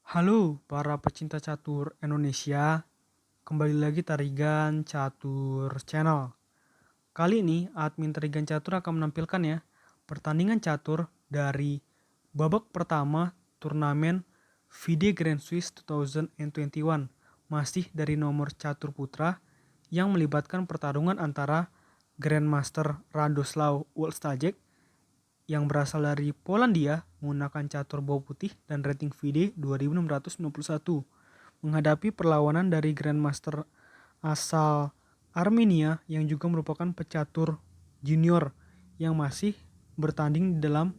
Halo para pecinta catur Indonesia, kembali lagi Tarigan Catur Channel. Kali ini admin Tarigan Catur akan menampilkan ya pertandingan catur dari babak pertama turnamen FIDE Grand Swiss 2021, masih dari nomor catur putra yang melibatkan pertarungan antara Grandmaster Radoslaw Wolstajek yang berasal dari Polandia menggunakan catur bawah putih dan rating FIDE 2691 menghadapi perlawanan dari Grandmaster asal Armenia yang juga merupakan pecatur junior yang masih bertanding di dalam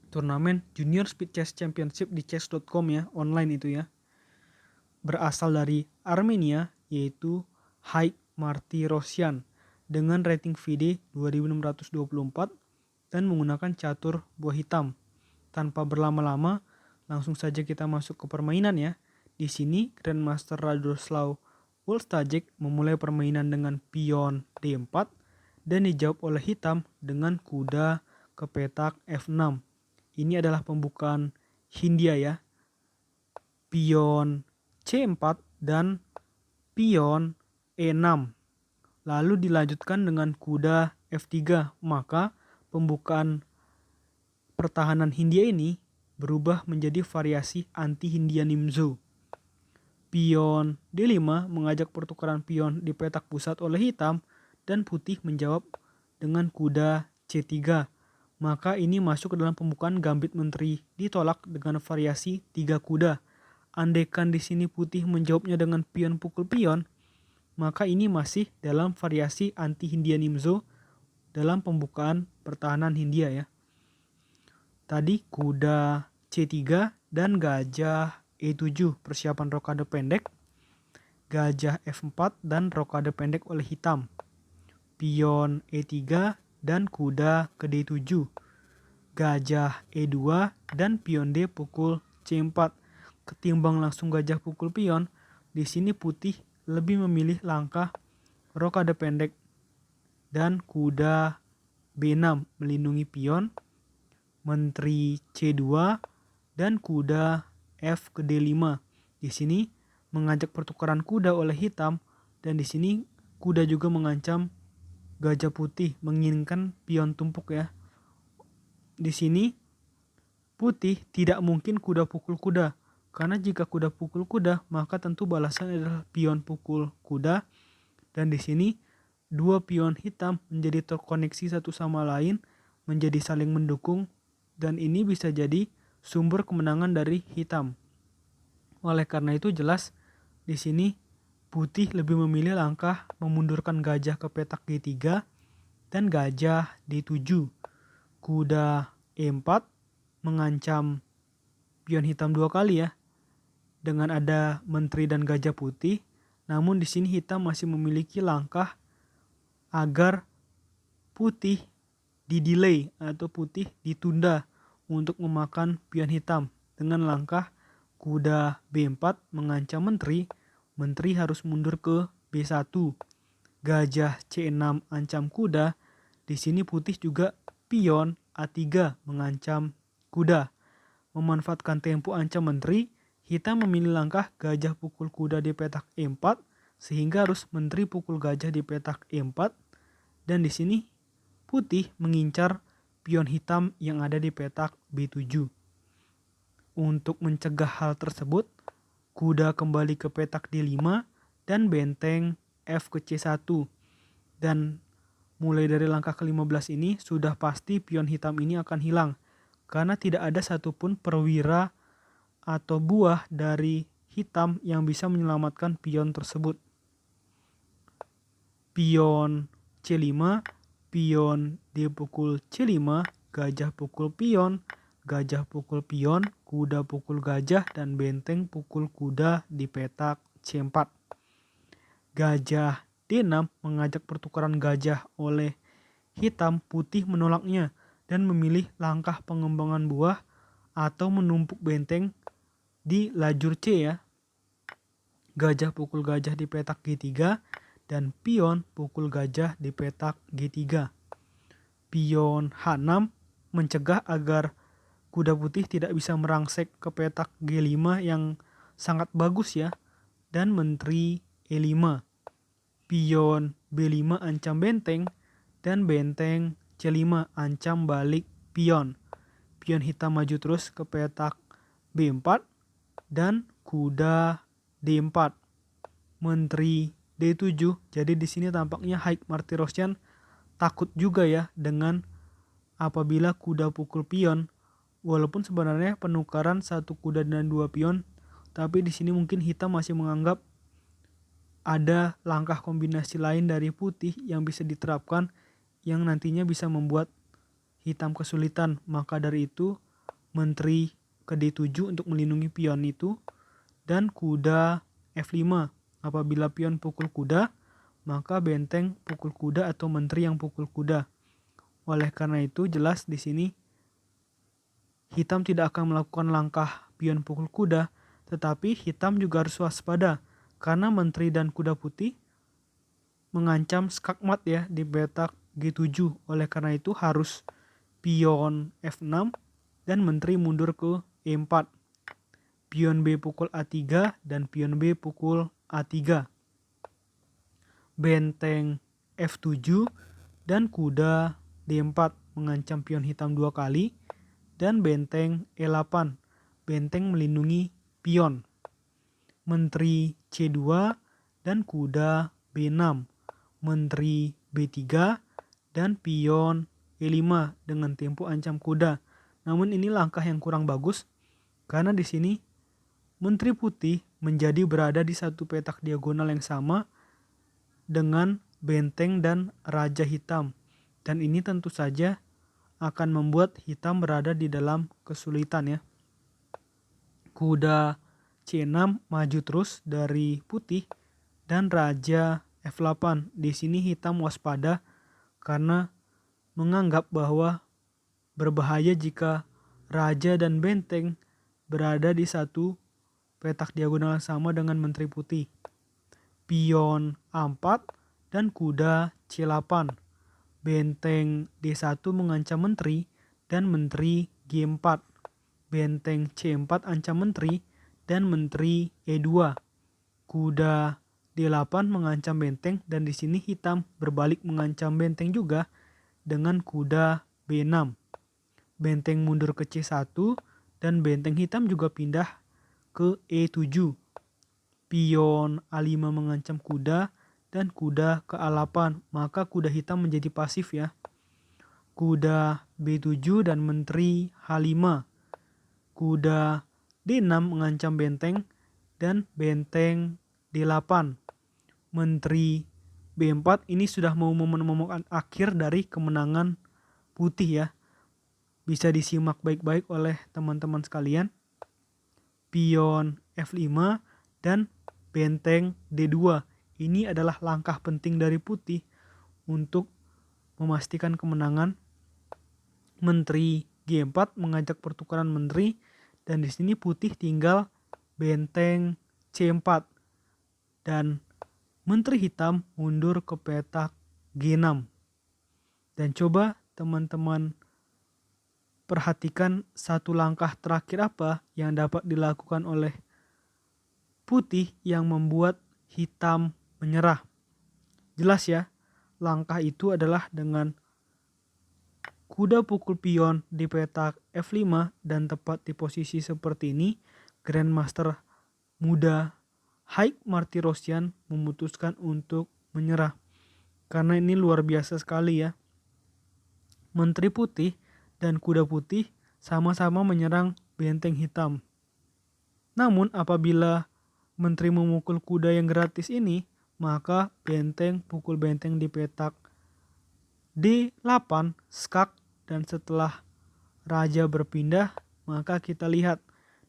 turnamen Junior Speed Chess Championship di chess.com ya, online itu ya. Berasal dari Armenia yaitu Haik Martirosyan dengan rating FIDE 2624 dan menggunakan catur buah hitam. Tanpa berlama-lama, langsung saja kita masuk ke permainan ya. Di sini Grandmaster Radoslaw Wolstajek memulai permainan dengan pion D4 dan dijawab oleh hitam dengan kuda ke petak F6. Ini adalah pembukaan Hindia ya. Pion C4 dan pion E6. Lalu dilanjutkan dengan kuda F3, maka pembukaan pertahanan Hindia ini berubah menjadi variasi anti-Hindia Nimzo. Pion D5 mengajak pertukaran pion di petak pusat oleh hitam dan putih menjawab dengan kuda C3. Maka ini masuk ke dalam pembukaan gambit menteri ditolak dengan variasi 3 kuda. Andaikan di sini putih menjawabnya dengan pion pukul pion, maka ini masih dalam variasi anti-Hindia Nimzo dalam pembukaan pertahanan Hindia ya. Tadi kuda C3 dan gajah E7 persiapan rokade pendek, gajah F4 dan rokade pendek oleh hitam, pion E3 dan kuda ke D7, gajah E2 dan pion D pukul C4. Ketimbang langsung gajah pukul pion, di sini putih lebih memilih langkah rokade pendek dan kuda B6 melindungi pion, menteri C2 dan kuda F ke D5. Di sini mengajak pertukaran kuda oleh hitam dan di sini kuda juga mengancam gajah putih menginginkan pion tumpuk ya. Di sini putih tidak mungkin kuda pukul kuda, karena jika kuda pukul kuda maka tentu balasan adalah pion pukul kuda, dan di sini dua pion hitam menjadi terkoneksi satu sama lain, menjadi saling mendukung, dan ini bisa jadi sumber kemenangan dari hitam. Oleh karena itu jelas di sini putih lebih memilih langkah memundurkan gajah ke petak G3 dan gajah D7. Kuda E4 mengancam pion hitam dua kali ya, dengan ada menteri dan gajah putih. Namun di sini hitam masih memiliki langkah agar putih didelay atau putih ditunda untuk memakan pion hitam dengan langkah kuda B4 mengancam menteri. Menteri harus mundur ke B1. Gajah C6 ancam kuda. Di sini putih juga pion A3 mengancam kuda. Memanfaatkan tempo ancam menteri, hitam memilih langkah gajah pukul kuda di petak E4 sehingga harus menteri pukul gajah di petak E4, dan di sini putih mengincar pion hitam yang ada di petak B7. Untuk mencegah hal tersebut, kuda kembali ke petak D5 dan benteng F ke C1. Dan mulai dari langkah ke-15 ini sudah pasti pion hitam ini akan hilang, karena tidak ada satupun perwira atau buah dari hitam yang bisa menyelamatkan pion tersebut. Pion C5, pion D pukul C5, gajah pukul pion, gajah pukul pion, kuda pukul gajah, dan benteng pukul kuda di petak C4. Gajah D6 mengajak pertukaran gajah oleh hitam, putih menolaknya dan memilih langkah pengembangan buah atau menumpuk benteng di lajur C ya. Gajah pukul gajah di petak G3 dan pion pukul gajah di petak G3. Pion H6 mencegah agar kuda putih tidak bisa merangsek ke petak G5 yang sangat bagus ya, dan menteri E5. Pion B5 ancam benteng, dan benteng C5 ancam balik pion. Pion hitam maju terus ke petak B4 dan kuda D4. Menteri D7. Jadi di sini tampaknya Haik Martirosyan takut juga ya dengan apabila kuda pukul pion. Walaupun sebenarnya penukaran satu kuda dan dua pion, tapi di sini mungkin hitam masih menganggap ada langkah kombinasi lain dari putih yang bisa diterapkan yang nantinya bisa membuat hitam kesulitan. Maka dari itu menteri ke D7 untuk melindungi pion itu, dan kuda F5. Apabila pion pukul kuda, maka benteng pukul kuda atau menteri yang pukul kuda. Oleh karena itu jelas di sini hitam tidak akan melakukan langkah pion pukul kuda, tetapi hitam juga harus waspada karena menteri dan kuda putih mengancam skakmat ya di petak G7. Oleh karena itu harus pion F6 dan menteri mundur ke E4. Pion B pukul A3 dan pion B pukul A3. Benteng F7 dan kuda D4 mengancam pion hitam 2 kali, dan benteng E8. Benteng melindungi pion. Menteri C2 dan kuda B6. Menteri B3 dan pion E5 dengan tempo ancam kuda. Namun ini langkah yang kurang bagus karena di sini menteri putih menjadi berada di satu petak diagonal yang sama dengan benteng dan raja hitam. Dan ini tentu saja akan membuat hitam berada di dalam kesulitan ya. Kuda C6 maju terus dari putih dan raja F8. Di sini hitam waspada karena menganggap bahwa berbahaya jika raja dan benteng berada di satu petak diagonal yang sama dengan menteri putih. Pion A4 dan kuda C8. Benteng D1 mengancam menteri dan menteri G4. Benteng C4 ancam menteri dan menteri E2. Kuda D8 mengancam benteng dan di sini hitam berbalik mengancam benteng juga dengan kuda B6. Benteng mundur ke C1 dan benteng hitam juga pindah ke E7. Pion A5 mengancam kuda dan kuda ke A8, maka kuda hitam menjadi pasif ya. Kuda B7 dan menteri H5. Kuda D6 mengancam benteng dan benteng D8. Menteri B4 ini sudah mau momen-momen akhir dari kemenangan putih ya. Bisa disimak baik-baik oleh teman-teman sekalian. Pion F5 dan benteng D2. Ini adalah langkah penting dari putih untuk memastikan kemenangan. Menteri G4 mengajak pertukaran menteri dan di sini putih tinggal benteng C4 dan menteri hitam mundur ke petak G6. Dan coba teman-teman perhatikan satu langkah terakhir apa yang dapat dilakukan oleh putih yang membuat hitam menyerah. Jelas ya, langkah itu adalah dengan kuda pukul pion di petak F5 dan tepat di posisi seperti ini, Grandmaster muda Haik Martirosyan memutuskan untuk menyerah. Karena ini luar biasa sekali ya. Menteri putih dan kuda putih sama-sama menyerang benteng hitam. Namun apabila menteri memukul kuda yang gratis ini, maka benteng pukul benteng di petak D8 skak, dan setelah raja berpindah, maka kita lihat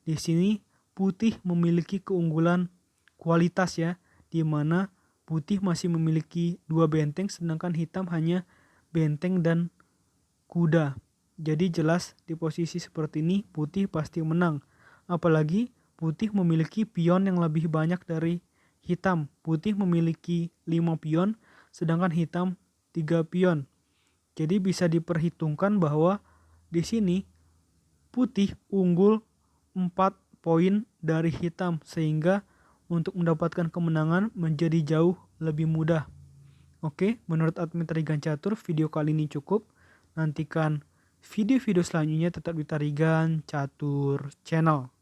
di sini putih memiliki keunggulan kualitas ya, di mana putih masih memiliki dua benteng sedangkan hitam hanya benteng dan kuda. Jadi jelas di posisi seperti ini putih pasti menang. Apalagi putih memiliki pion yang lebih banyak dari hitam. Putih memiliki 5 pion, sedangkan hitam 3 pion. Jadi bisa diperhitungkan bahwa di sini putih unggul 4 poin dari hitam, sehingga untuk mendapatkan kemenangan menjadi jauh lebih mudah. Oke, menurut admin Tarigan Catur, video kali ini cukup. Nantikan video-video selanjutnya tetap di Tarigan Catur Channel.